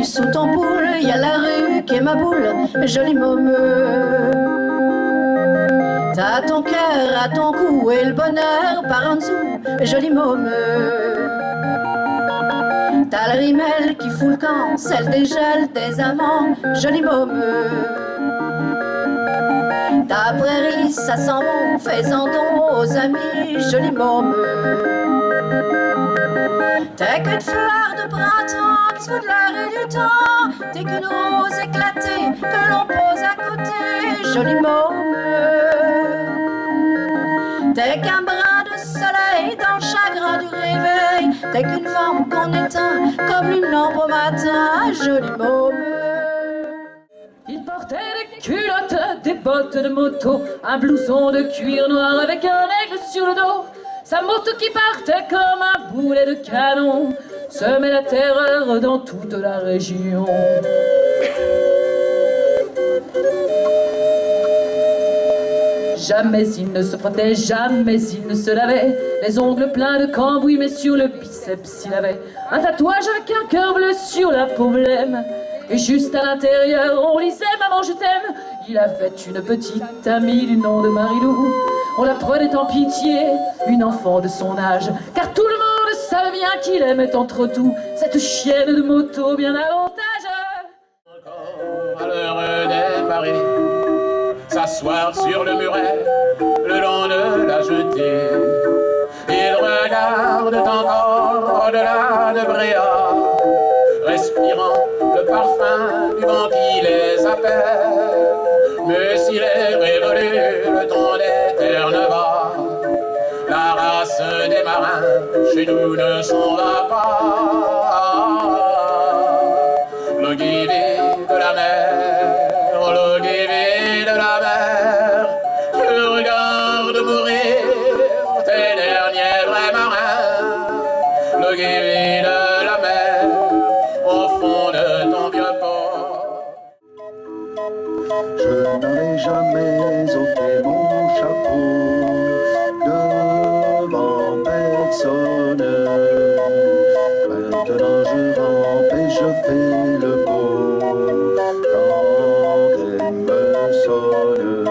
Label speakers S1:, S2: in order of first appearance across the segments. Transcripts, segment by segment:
S1: nu sous ton poule, y a la rue qui est ma boule, joli môme. T'as ton cœur à ton cou et le bonheur par en dessous, joli môme. T'as le rimel qui fout le camp, celle des gels, des amants, joli môme. Ta prairie, ça sent bon, fais-en don aux amis, joli môme. T'es qu'une fleur de printemps qui se fout de l'air et du temps. T'es qu'une rose éclatée que l'on pose à côté, joli môme. T'es qu'un brin de soleil dans le chagrin du réveil. T'es qu'une femme qu'on éteint comme une lampe au matin, joli môme.
S2: Il portait des culottes, des bottes de moto, un blouson de cuir noir avec un aigle sur le dos. Sa moto qui partait comme un boulet de canon semait la terreur dans toute la région. Jamais il ne se frottait, jamais il ne se lavait, les ongles pleins de cambouis, mais sur le biceps il avait un tatouage avec un cœur bleu sur la peau blême. Et juste à l'intérieur, on lisait « Maman, je t'aime ». Il avait une petite amie du nom de Marilou. On la prenait en pitié, une enfant de son âge, car tout le monde savait bien qu'il aimait entre tout cette chienne de moto bien davantage.
S3: Encore à l'heure des marées, s'asseoir sur le muret, le long de la jetée. Il regarde encore au-delà de Bréa, respirant le parfum du vent qui les appelle. Mais s'il est révolu le ton des terres ne va, la race des marins chez nous ne s'en va pas. Le guivet de la mer, le guivet de la mer, tu regardes mourir tes derniers vrais marins. Le guivet de la mer, au fond de ton vieux port.
S4: Je n'avais jamais ôté mon chapeau devant personne. Maintenant je rampe et je fais le beau quand elle me sonne.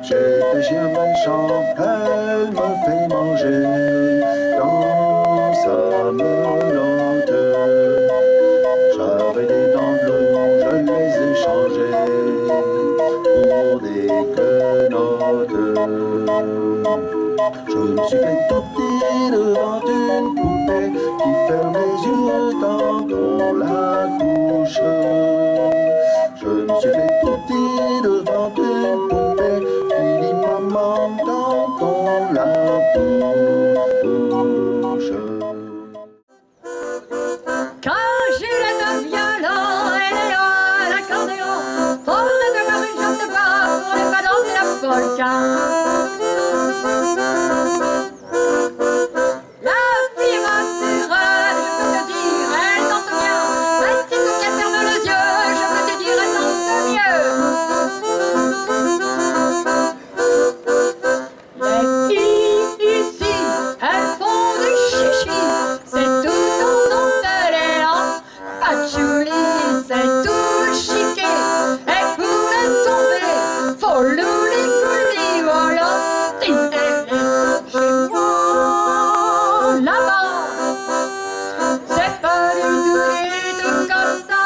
S4: J'étais chien méchant, elle me fait manger dans sa meulante. J'avais des dents bleues, je les ai changées pour des quenottes. Je me suis fait tourner devant une poupée qui ferme les yeux quand on la couche. Je me suis fait tourner devant une poupée qui dit maman quand on la touche.
S1: Quand Juliette violon et Léon à l'accordéon, faudrait avoir une jambe de bois pour ne pas danser la polka. La fille naturelle, je peux te dire, elle danse bien. Reste qu'elle ferme les yeux, je peux te dire, elle danse mieux. Les filles ici, elles font du chichi, c'est tout en dentelle et en patchouli, c'est tout chiqué. Et pour les tomber, faut l'ouli-couli, voilà. Chez moi, là-bas, c'est pas du tout comme ça.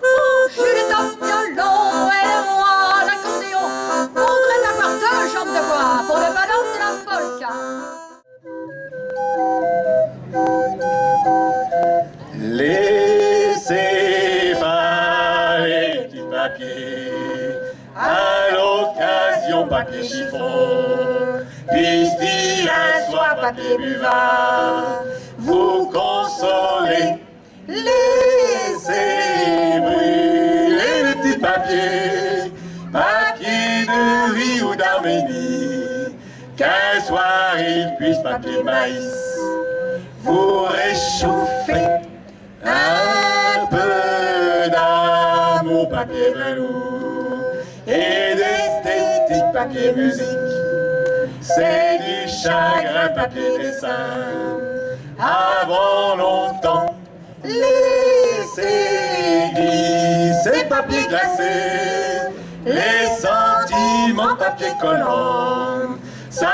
S1: Quand Juliette au violon et moi à l'accordéon, faudrait avoir deux jambes de bois pour ne pas danser la polka.
S4: Laissez parler du papier, à l'occasion papier chiffon, puisse-t-il un soir papier buvard vous consoler. Laissez brûler le petit papier, papier de riz ou d'Arménie, qu'un soir il puisse papier maïs vous réchauffer. Un peu d'amour, papier velours, et d'esthétique, papier musique. C'est du chagrin, papier dessin. Avant longtemps, les pensées glissent et papier glacé, les sentiments papier collant, ça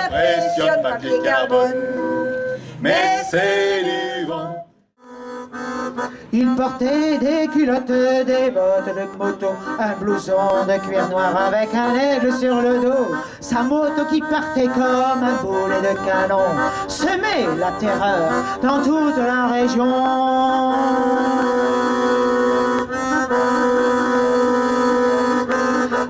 S4: impressionne papier carbone, mais c'est du vent.
S5: Il portait des culottes, des bottes de moto, un blouson de cuir noir avec un aigle sur le dos. Sa moto qui partait comme un boulet de canon semait la terreur dans toute la région.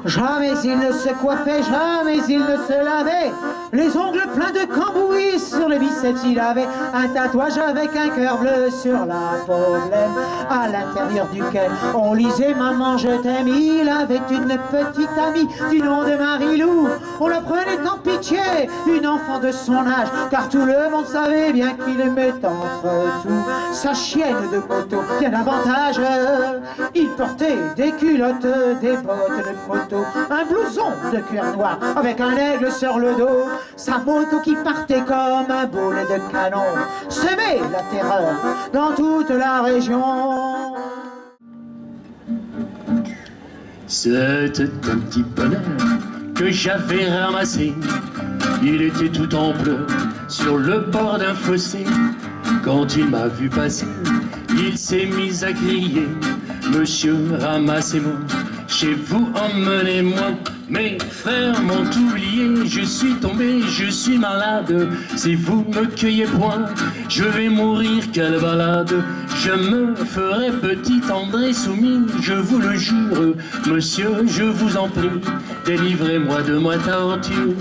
S5: Jamais il ne se coiffait, jamais il ne se lavait. Les ongles pleins de cambouis sur le biceps, il avait un tatouage avec un cœur bleu sur la peau blême, à l'intérieur duquel on lisait Maman je t'aime. Il avait une petite amie du nom de Marie-Lou. On la prenait en pitié, une enfant de son âge, car tout le monde savait bien qu'il aimait entre tout sa chienne de moto bien davantage. Il portait des culottes, des bottes de moto, un blouson de cuir noir avec un aigle sur le dos. Sa moto qui partait comme un boulet de canon semait la terreur dans toute la région.
S6: C'était un petit bonheur que j'avais ramassé. Il était tout en pleurs sur le bord d'un fossé. Quand il m'a vu passer, il s'est mis à crier: Monsieur, ramassez-moi, chez vous emmenez-moi. Mes frères m'ont oublié, je suis tombé, je suis malade. Si vous me cueillez point, je vais mourir, quelle balade. Je me ferai petit André soumis, je vous le jure. Monsieur, je vous en prie, délivrez-moi de ma torture.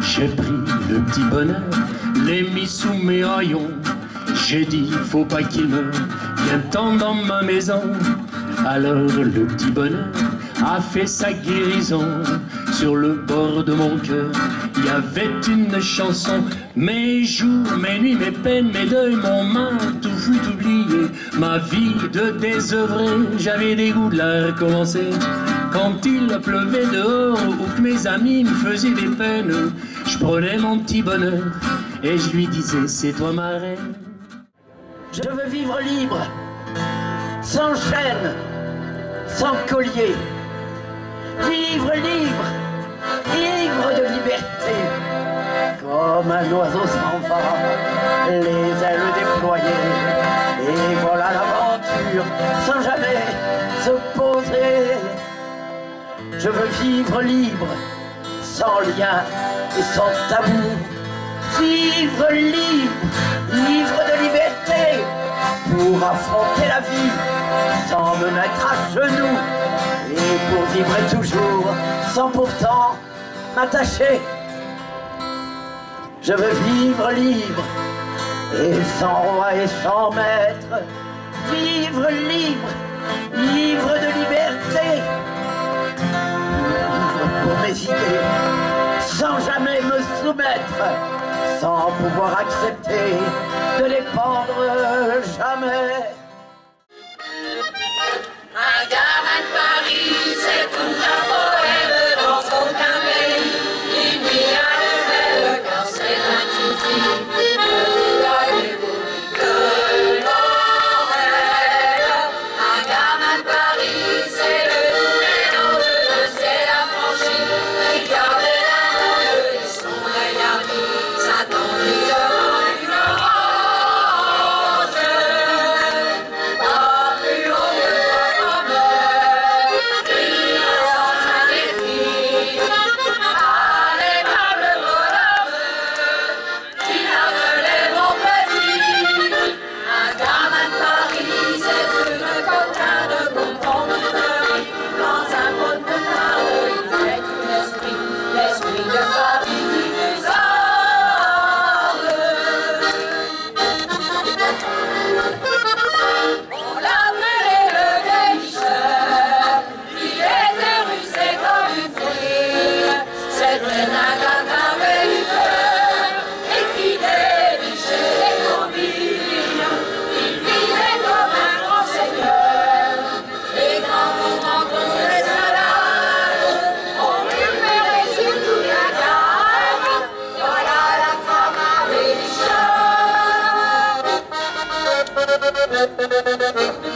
S6: J'ai pris le petit bonheur, l'ai mis sous mes haillons. J'ai dit, faut pas qu'il meure, viens-t'en dans ma maison. Alors le petit bonheur a fait sa guérison. Sur le bord de mon cœur, il y avait une chanson. Mes jours, mes nuits, mes peines, mes deuils, mon mal, tout fut oublié. Ma vie de désœuvré, j'avais des goûts de la recommencer. Quand il pleuvait dehors ou que mes amis me faisaient des peines, je prenais mon petit bonheur et je lui disais, c'est toi ma reine.
S7: Je veux vivre libre, sans chaîne, sans collier. Vivre libre, ivre de liberté. Comme un oiseau s'envole, les ailes déployées, et voilà l'aventure, sans jamais se poser. Je veux vivre libre, sans lien et sans tabou. Vivre libre, ivre de liberté, pour affronter la vie, sans me mettre à genoux, et pour vibrer toujours, sans pourtant m'attacher. Je veux vivre libre, et sans roi et sans maître, vivre libre, ivre de liberté, vivre pour mes idées, sans jamais me soumettre, sans pouvoir accepter de les pendre jamais.
S8: Un gamin de Paris, c'est toute la poème dans son camé. Il n'y a de belle quand c'est un titi. Que l'on rêve. Un gamin de Paris, c'est le mélange de ciel affranchi. Qui gardait la langue et son œil hardi. S'attendit devant une orange. Pas plus haut que toi, Thank you.